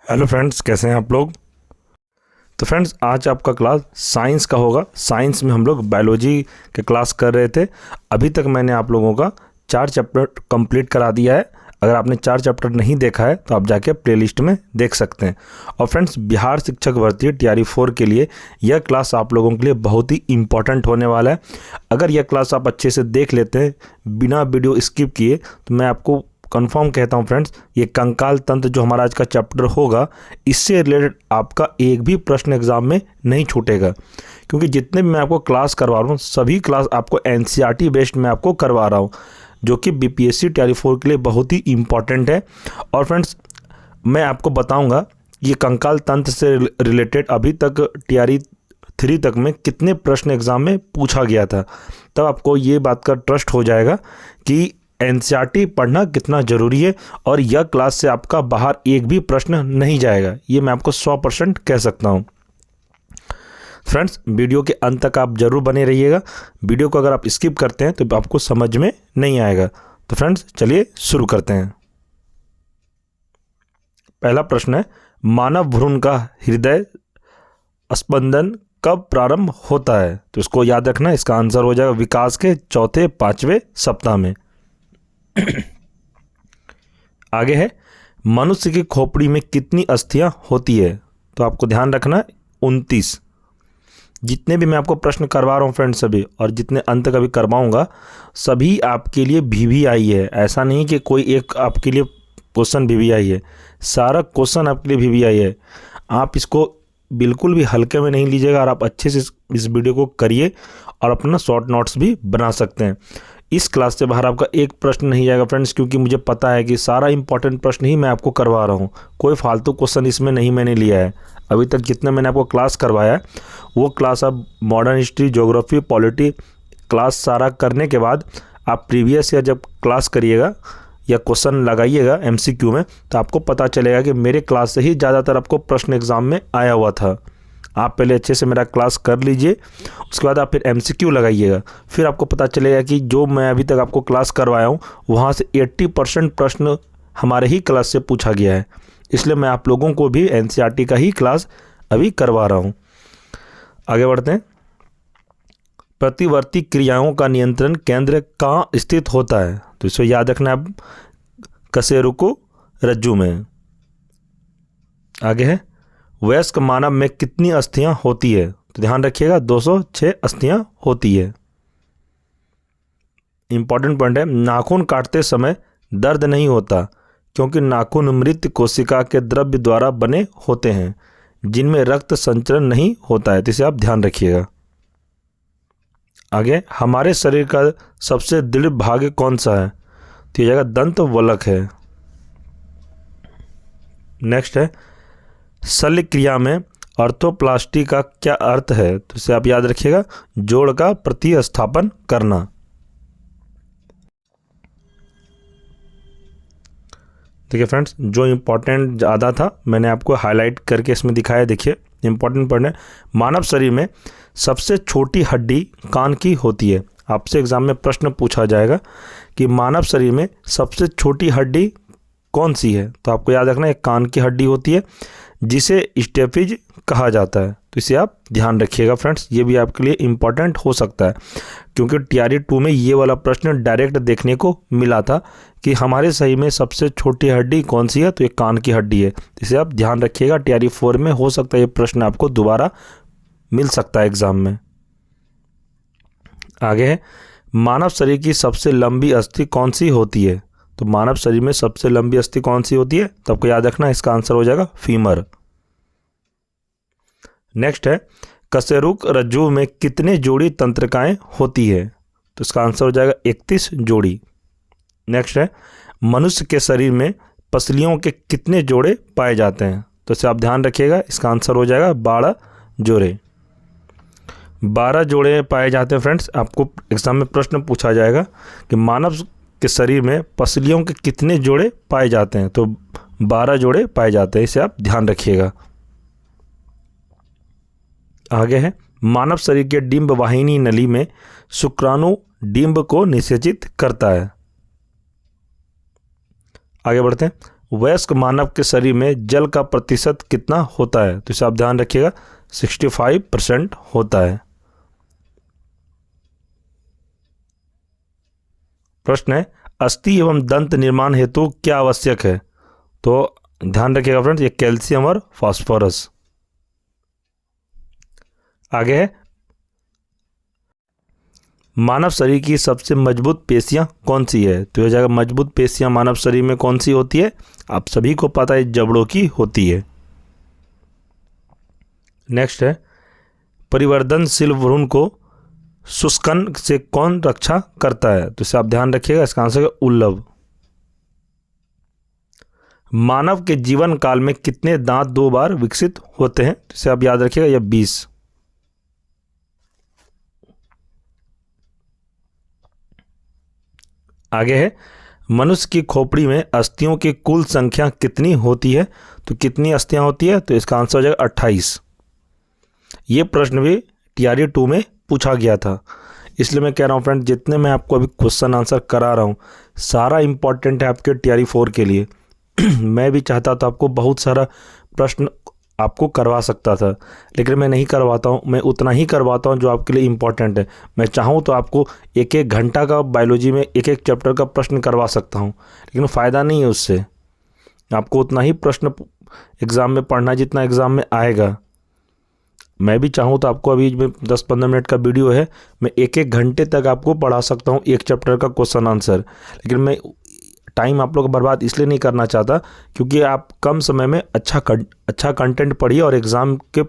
Hello friends, कैसे हैं आप लोग। तो फ्रेंड्स, आज आपका क्लास साइंस का होगा। साइंस में हम लोग बायोलॉजी के क्लास कर रहे थे। अभी तक मैंने आप लोगों का 4 चैप्टर कंप्लीट करा दिया है। अगर आपने 4 चैप्टर नहीं देखा है तो आप जाके प्लेलिस्ट में देख सकते हैं। और फ्रेंड्स, बिहार शिक्षक भर्ती TRE 4 के लिए यह क्लास आप लोगों के लिए बहुत ही इंपॉर्टेंट होने वाला है। अगर यह क्लास आप अच्छे से देख लेते हैं बिना वीडियो स्किप किए, तो मैं आपको कंफर्म कहता हूं फ्रेंड्स, ये कंकाल तंत्र जो हमारा आज का चैप्टर होगा, इससे रिलेटेड आपका एक भी प्रश्न एग्जाम में नहीं छूटेगा। क्योंकि जितने भी मैं आपको क्लास करवा रहा हूँ, सभी क्लास आपको NCERT बेस्ड में आपको करवा रहा हूँ, जो कि BPSC TRE 4 के लिए बहुत ही इंपॉर्टेंट है। और फ्रेंड्स, मैं आपको बताऊँगा ये कंकाल तंत्र से रिलेटेड अभी तक TRE 3 तक में कितने प्रश्न एग्जाम में पूछा गया था। तब आपको ये बात का ट्रस्ट हो जाएगा कि NCERT पढ़ना कितना ज़रूरी है, और यह क्लास से आपका बाहर एक भी प्रश्न नहीं जाएगा, ये मैं आपको 100% कह सकता हूँ। फ्रेंड्स, वीडियो के अंत तक आप जरूर बने रहिएगा। वीडियो को अगर आप स्किप करते हैं तो आपको समझ में नहीं आएगा। तो फ्रेंड्स, चलिए शुरू करते हैं। पहला प्रश्न है, मानव भ्रूण का हृदय स्पंदन कब प्रारंभ होता है? तो इसको याद रखना, इसका आंसर हो जाएगा विकास के 4-5वें सप्ताह में। आगे है, मनुष्य की खोपड़ी में कितनी अस्थियां होती है? तो आपको ध्यान रखना 29। जितने भी मैं आपको प्रश्न करवा रहा हूँ फ्रेंड्स, सभी और जितने अंत का भी करवाऊंगा, सभी आपके लिए VVI है। ऐसा नहीं कि कोई एक आपके लिए क्वेश्चन VVI है, सारा क्वेश्चन आपके लिए VVI है। आप इसको बिल्कुल भी हल्के में नहीं लीजिएगा, और आप अच्छे से इस वीडियो को करिए और अपना शॉर्ट नोट्स भी बना सकते हैं। इस क्लास से बाहर आपका एक प्रश्न नहीं जाएगा फ्रेंड्स, क्योंकि मुझे पता है कि सारा इंपॉर्टेंट प्रश्न ही मैं आपको करवा रहा हूँ। कोई फालतू क्वेश्चन इसमें नहीं मैंने लिया है। अभी तक जितना मैंने आपको क्लास करवाया है, वो क्लास आप modern history, geography, polity class सारा करने के बाद आप प्रीवियस ईयर जब क्लास करिएगा या क्वेश्चन लगाइएगा MCQ में, तो आपको पता चलेगा कि मेरे क्लास से ही ज़्यादातर आपको प्रश्न एग्जाम में आया हुआ था। आप पहले अच्छे से मेरा क्लास कर लीजिए, उसके बाद आप फिर MCQ लगाइएगा। फिर आपको पता चलेगा कि जो मैं अभी तक आपको क्लास करवाया हूँ, वहाँ से 80% प्रश्न हमारे ही क्लास से पूछा गया है। इसलिए मैं आप लोगों को भी NCERT का ही क्लास अभी करवा रहा हूँ। आगे बढ़ते हैं। प्रतिवर्ती क्रियाओं का नियंत्रण केंद्र कहाँ स्थित होता है? तो इसे याद रखना है, कशेरुकी रज्जु में। आगे है, वयस्क मानव में कितनी अस्थियां होती है? तो ध्यान रखिएगा 206 अस्थियां होती है। इंपॉर्टेंट पॉइंट है, नाखून काटते समय दर्द नहीं होता, क्योंकि नाखून मृत कोशिका के द्रव्य द्वारा बने होते हैं, जिनमें रक्त संचरण नहीं होता है। तो इसे आप ध्यान रखिएगा। आगे, हमारे शरीर का सबसे दृढ़ भाग कौन सा है? तो यह जाएगा दंत वलक है। नेक्स्ट है, शल्य क्रिया में ऑर्थोप्लास्टी का क्या अर्थ है? तो इसे आप याद रखिएगा, जोड़ का प्रतिस्थापन करना। देखिए फ्रेंड्स, जो इंपॉर्टेंट ज़्यादा था मैंने आपको हाईलाइट करके इसमें दिखाया। देखिए इंपॉर्टेंट पॉइंट है, मानव शरीर में सबसे छोटी हड्डी कान की होती है। आपसे एग्जाम में प्रश्न पूछा जाएगा कि मानव शरीर में सबसे छोटी हड्डी कौन सी है? तो आपको याद रखना, एक कान की हड्डी होती है, जिसे स्टेपिज कहा जाता है। तो इसे आप ध्यान रखिएगा फ्रेंड्स, ये भी आपके लिए इम्पॉर्टेंट हो सकता है, क्योंकि TRE 2 में ये वाला प्रश्न डायरेक्ट देखने को मिला था कि हमारे शरीर में सबसे छोटी हड्डी कौन सी है? तो ये कान की हड्डी है। इसे आप ध्यान रखिएगा, TRE 4 में हो सकता है ये प्रश्न आपको दोबारा मिल सकता है एग्जाम में। आगे है, मानव शरीर की सबसे लंबी अस्थि कौन सी होती है? तो मानव शरीर में सबसे लंबी अस्थि कौन सी होती है? तो आपको याद रखना, इसका आंसर हो जाएगा फीमर। नेक्स्ट है, कशेरुकी रज्जु में कितने जोड़ी तंत्रिकाएं होती है? तो इसका आंसर हो जाएगा 31 जोड़ी। नेक्स्ट है, मनुष्य के शरीर में पसलियों के कितने जोड़े पाए जाते हैं? तो इसे आप ध्यान रखिएगा, इसका आंसर हो जाएगा 12 जोड़े। 12 जोड़े पाए जाते हैं फ्रेंड्स। आपको एग्जाम में प्रश्न पूछा जाएगा कि मानव के शरीर में पसलियों के कितने जोड़े पाए जाते हैं? तो 12 जोड़े पाए जाते हैं, इसे आप ध्यान रखिएगा। आगे है, मानव शरीर के डिंब वाहिनी नली में शुक्राणु डिंब को निषेचित करता है। आगे बढ़ते हैं, वयस्क मानव के शरीर में जल का प्रतिशत कितना होता है? तो इसे आप ध्यान रखिएगा, 65% होता है। प्रश्न है, अस्थि एवं दंत निर्माण हेतु क्या आवश्यक है? तो ध्यान रखिएगा फ्रेंड्स, ये कैल्शियम और फास्फोरस। आगे है, मानव शरीर की सबसे मजबूत पेशियां कौन सी है? तो यह जाएगा, मजबूत पेशियां मानव शरीर में कौन सी होती है? आप सभी को पता है, जबड़ों की होती है। नेक्स्ट है, परिवर्तनशील भ्रूण को शुष्कन से कौन रक्षा करता है? तो इसे आप ध्यान रखिएगा, इसका आंसर है उल्लभ। मानव के जीवन काल में कितने दांत 2 बार विकसित होते हैं? तो इसे आप याद रखिएगा, यह 20। आगे है, मनुष्य की खोपड़ी में अस्थियों की कुल संख्या कितनी होती है? तो कितनी अस्थियां होती है? तो इसका आंसर हो जाएगा 28। ये प्रश्न भी टीआरई 2 में पूछा गया था, इसलिए मैं कह रहा हूँ फ्रेंड, जितने मैं आपको अभी क्वेश्चन आंसर करा रहा हूँ सारा इंपॉर्टेंट है आपके टीआरई 4 के लिए। मैं भी चाहता था आपको बहुत सारा प्रश्न आपको करवा सकता था, लेकिन मैं नहीं करवाता हूँ। मैं उतना ही करवाता हूँ जो आपके लिए इम्पॉर्टेंट है। मैं चाहूँ तो आपको 1-1 घंटा का बायोलॉजी में 1-1 चैप्टर का प्रश्न करवा सकता हूँ, लेकिन फ़ायदा नहीं है उससे। आपको उतना ही प्रश्न एग्ज़ाम में पढ़ना है जितना एग्ज़ाम में आएगा। मैं भी चाहूँ तो आपको अभी 10-15 मिनट का वीडियो है, मैं 1-1 घंटे तक आपको पढ़ा सकता हूँ एक चैप्टर का क्वेश्चन आंसर, लेकिन मैं टाइम आप लोग बर्बाद इसलिए नहीं करना चाहता क्योंकि आप कम समय में अच्छा कंटेंट पढ़िए और एग्ज़ाम के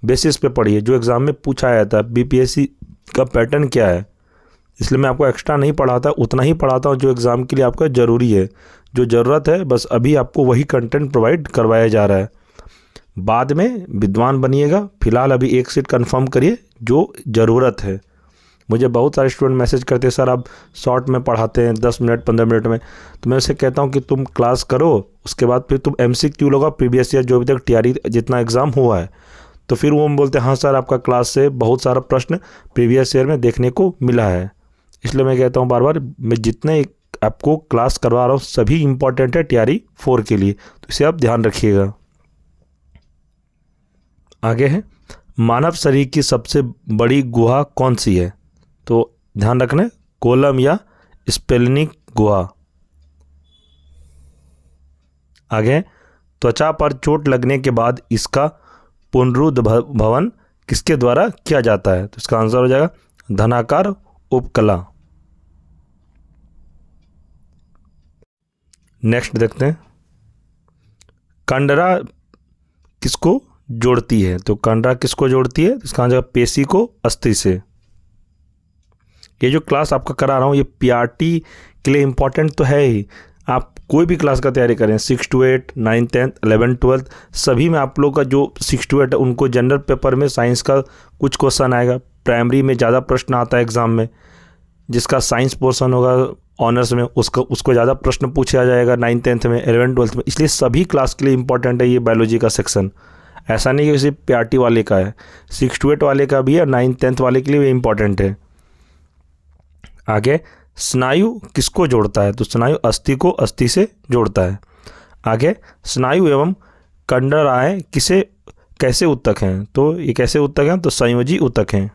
बेसिस पे पढ़िए, जो एग्ज़ाम में पूछा जाता है, बीपीएससी का पैटर्न क्या है। इसलिए मैं आपको एक्स्ट्रा नहीं पढ़ाता, उतना ही पढ़ाता हूँ जो एग्ज़ाम के लिए आपका ज़रूरी है। जो ज़रूरत है बस अभी आपको वही कंटेंट प्रोवाइड करवाया जा रहा है। बाद में विद्वान बनिएगा, फिलहाल अभी एक सीट कंफर्म करिए जो ज़रूरत है। मुझे बहुत सारे स्टूडेंट मैसेज करते हैं, सर आप शॉर्ट में पढ़ाते हैं 10 मिनट 15 मिनट में, तो मैं उसे कहता हूं कि तुम क्लास करो, उसके बाद फिर तुम एमसीक्यू लोगा प्रीवियस ईयर जो अभी तक टीआरई जितना एग्ज़ाम हुआ है। तो फिर वो बोलते हैं हाँ सर आपका क्लास से बहुत सारा प्रश्न प्रीवियस ईयर में देखने को मिला है। इसलिए मैं कहता हूँ बार बार, मैं जितने आपको क्लास करवा रहा हूँ सभी इंपॉर्टेंट है टीआरई 4 के लिए, तो इसे आप ध्यान रखिएगा। आगे है, मानव शरीर की सबसे बड़ी गुहा कौन सी है? तो ध्यान रखना, कोलम या स्पेलिनिक गुहा। आगे, त्वचा पर चोट लगने के बाद इसका पुनरुद्भवन किसके द्वारा किया जाता है? तो इसका आंसर हो जाएगा धनाकार उपकला। नेक्स्ट देखते हैं, कंडरा किसको जोड़ती है? तो कंडरा किसको जोड़ती है? इसका आंसर पेशी को अस्थि से। ये जो क्लास आपका करा रहा हूँ ये पीआरटी के लिए इम्पॉर्टेंट तो है ही। आप कोई भी क्लास का तैयारी करें, 6 to 8, 9th 10th 11th 12th सभी में आप लोग का जो 6 to 8 है उनको जनरल पेपर में साइंस का कुछ क्वेश्चन आएगा। प्राइमरी में ज़्यादा प्रश्न आता है एग्ज़ाम में, जिसका साइंस पोर्शन होगा ऑनर्स में उसको ज़्यादा प्रश्न पूछा जाएगा 9th 10th में 11th 12th में। इसलिए सभी क्लास के लिए इंपॉर्टेंट है ये बायोलॉजी का सेक्शन। ऐसा नहीं कि सिर्फ पीआरटी वाले का है, 6 to 8 वाले का भी है, 9th 10th वाले के लिए भी इम्पॉर्टेंट है। आगे, स्नायु किसको जोड़ता है? तो स्नायु अस्थि को अस्थि से जोड़ता है। आगे, स्नायु एवं कंडराएं कैसे ऊतक हैं? तो ये कैसे ऊतक हैं? तो संयोजी ऊतक हैं।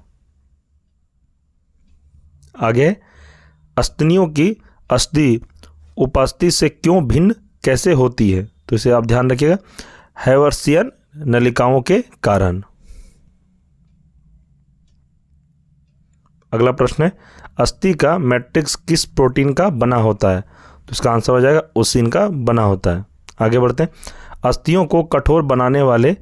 आगे, अस्थनियों की अस्थि उपस्थि से क्यों भिन्न कैसे होती है? तो इसे आप ध्यान रखिएगा, हैवर्सियन नलिकाओं के कारण। अगला प्रश्न है, अस्थि का मैट्रिक्स किस प्रोटीन का बना होता है? तो इसका आंसर हो जाएगा ओसिन का बना होता है। आगे बढ़ते हैं, अस्थियों को कठोर बनाने वाले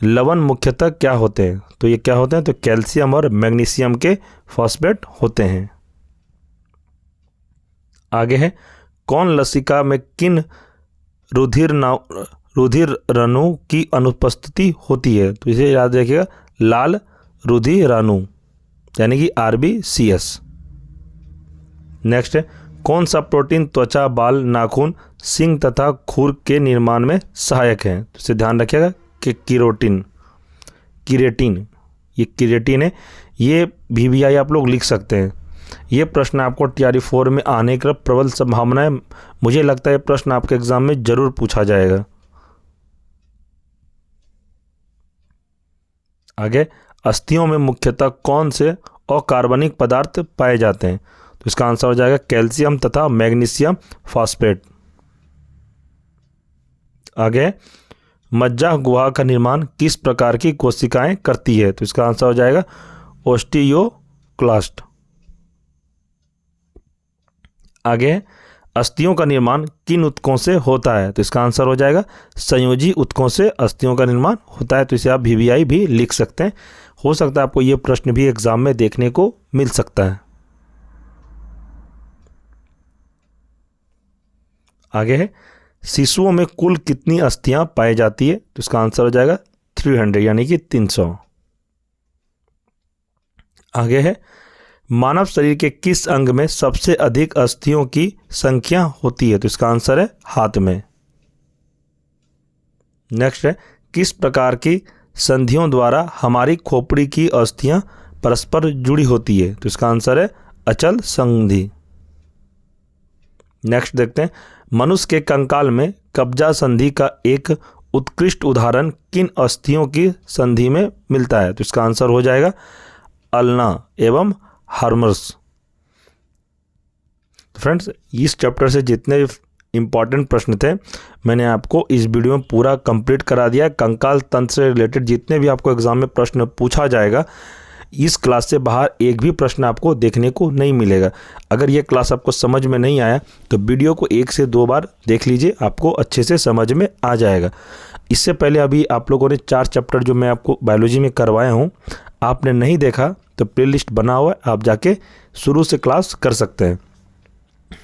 लवण मुख्यतः क्या होते हैं? तो ये क्या होते हैं? तो कैल्शियम और मैग्नीशियम के फॉस्फेट होते हैं। आगे है, कौन लसिका में किन रुधिर रणु की अनुपस्थिति होती है? तो इसे याद रखिएगा, लाल रुधिर रणु यानी कि RBCS। नेक्स्ट है, कौन सा प्रोटीन त्वचा, बाल, नाखून, सींग तथा खुर के निर्माण में सहायक है? तो इसे ध्यान रखिएगा कि किरेटिन ये किरेटिन है। ये VBI आप लोग लिख सकते हैं। ये प्रश्न आपको TRE 4 में आने का प्रबल संभावना है। मुझे लगता है ये प्रश्न आपके एग्जाम में जरूर पूछा जाएगा। आगे, अस्थियों में मुख्यतः कौन से अकार्बनिक पदार्थ पाए जाते हैं? तो इसका आंसर हो जाएगा कैल्शियम तथा मैग्नीशियम फॉस्फेट। आगे, मज्जा गुहा का निर्माण किस प्रकार की कोशिकाएं करती है? तो इसका आंसर हो जाएगा ओस्टियोक्लास्ट। आगे, अस्थियों का निर्माण किन ऊतकों से होता है? तो इसका आंसर हो जाएगा संयोजी ऊतकों से अस्थियों का निर्माण होता है। तो इसे आप VVI भी लिख सकते हैं। हो सकता है आपको ये प्रश्न भी एग्जाम में देखने को मिल सकता है। आगे है, शिशुओं में कुल कितनी अस्थियां पाई जाती है? तो इसका आंसर हो जाएगा 300 यानी कि 300। आगे है, मानव शरीर के किस अंग में सबसे अधिक अस्थियों की संख्या होती है? तो इसका आंसर है हाथ में। नेक्स्ट है, किस प्रकार की संधियों द्वारा हमारी खोपड़ी की अस्थियां परस्पर जुड़ी होती है? तो इसका आंसर है अचल संधि। नेक्स्ट देखते हैं, मनुष्य के कंकाल में कब्जा संधि का एक उत्कृष्ट उदाहरण किन अस्थियों की संधि में मिलता है? तो इसका आंसर हो जाएगा अल्ना एवं हार्मर्स। फ्रेंड्स, इस चैप्टर से जितने इंपॉर्टेंट प्रश्न थे मैंने आपको इस वीडियो में पूरा कंप्लीट करा दिया। कंकाल तंत्र से रिलेटेड जितने भी आपको एग्जाम में प्रश्न पूछा जाएगा, इस क्लास से बाहर एक भी प्रश्न आपको देखने को नहीं मिलेगा। अगर ये क्लास आपको समझ में नहीं आया तो वीडियो को 1 से 2 बार देख लीजिए, आपको अच्छे से समझ में आ जाएगा। इससे पहले अभी आप लोगों ने 4 चैप्टर जो मैं आपको बायोलॉजी में करवाया हूँ, आपने नहीं देखा तो प्लेलिस्ट बना हुआ है, आप जाके शुरू से क्लास कर सकते हैं।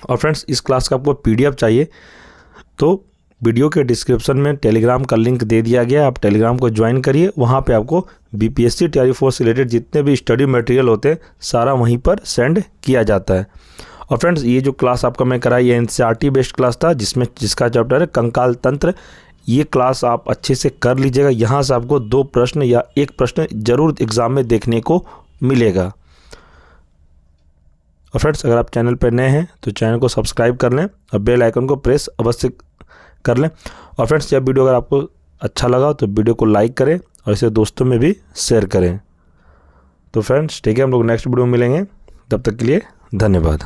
और फ्रेंड्स, इस क्लास का आपको PDF चाहिए तो वीडियो के डिस्क्रिप्शन में टेलीग्राम का लिंक दे दिया गया, आप टेलीग्राम को ज्वाइन करिए। वहाँ पे आपको BPSC TRE 4 से रिलेटेड जितने भी स्टडी मटेरियल होते हैं सारा वहीं पर सेंड किया जाता है। और फ्रेंड्स, ये जो क्लास आपका मैं कराई ये NCERT बेस्ड क्लास था, जिसका चैप्टर है कंकाल तंत्र। ये क्लास आप अच्छे से कर लीजिएगा। यहाँ से आपको 2 प्रश्न या 1 प्रश्न जरूर एग्जाम में देखने को मिलेगा। और फ्रेंड्स, अगर आप चैनल पर नए हैं तो चैनल को सब्सक्राइब कर लें और बेल आइकन को प्रेस अवश्य कर लें। और फ्रेंड्स, यह वीडियो अगर आपको अच्छा लगा तो वीडियो को लाइक करें और इसे दोस्तों में भी शेयर करें। तो फ्रेंड्स, ठीक है, हम लोग नेक्स्ट वीडियो में मिलेंगे। तब तक के लिए धन्यवाद।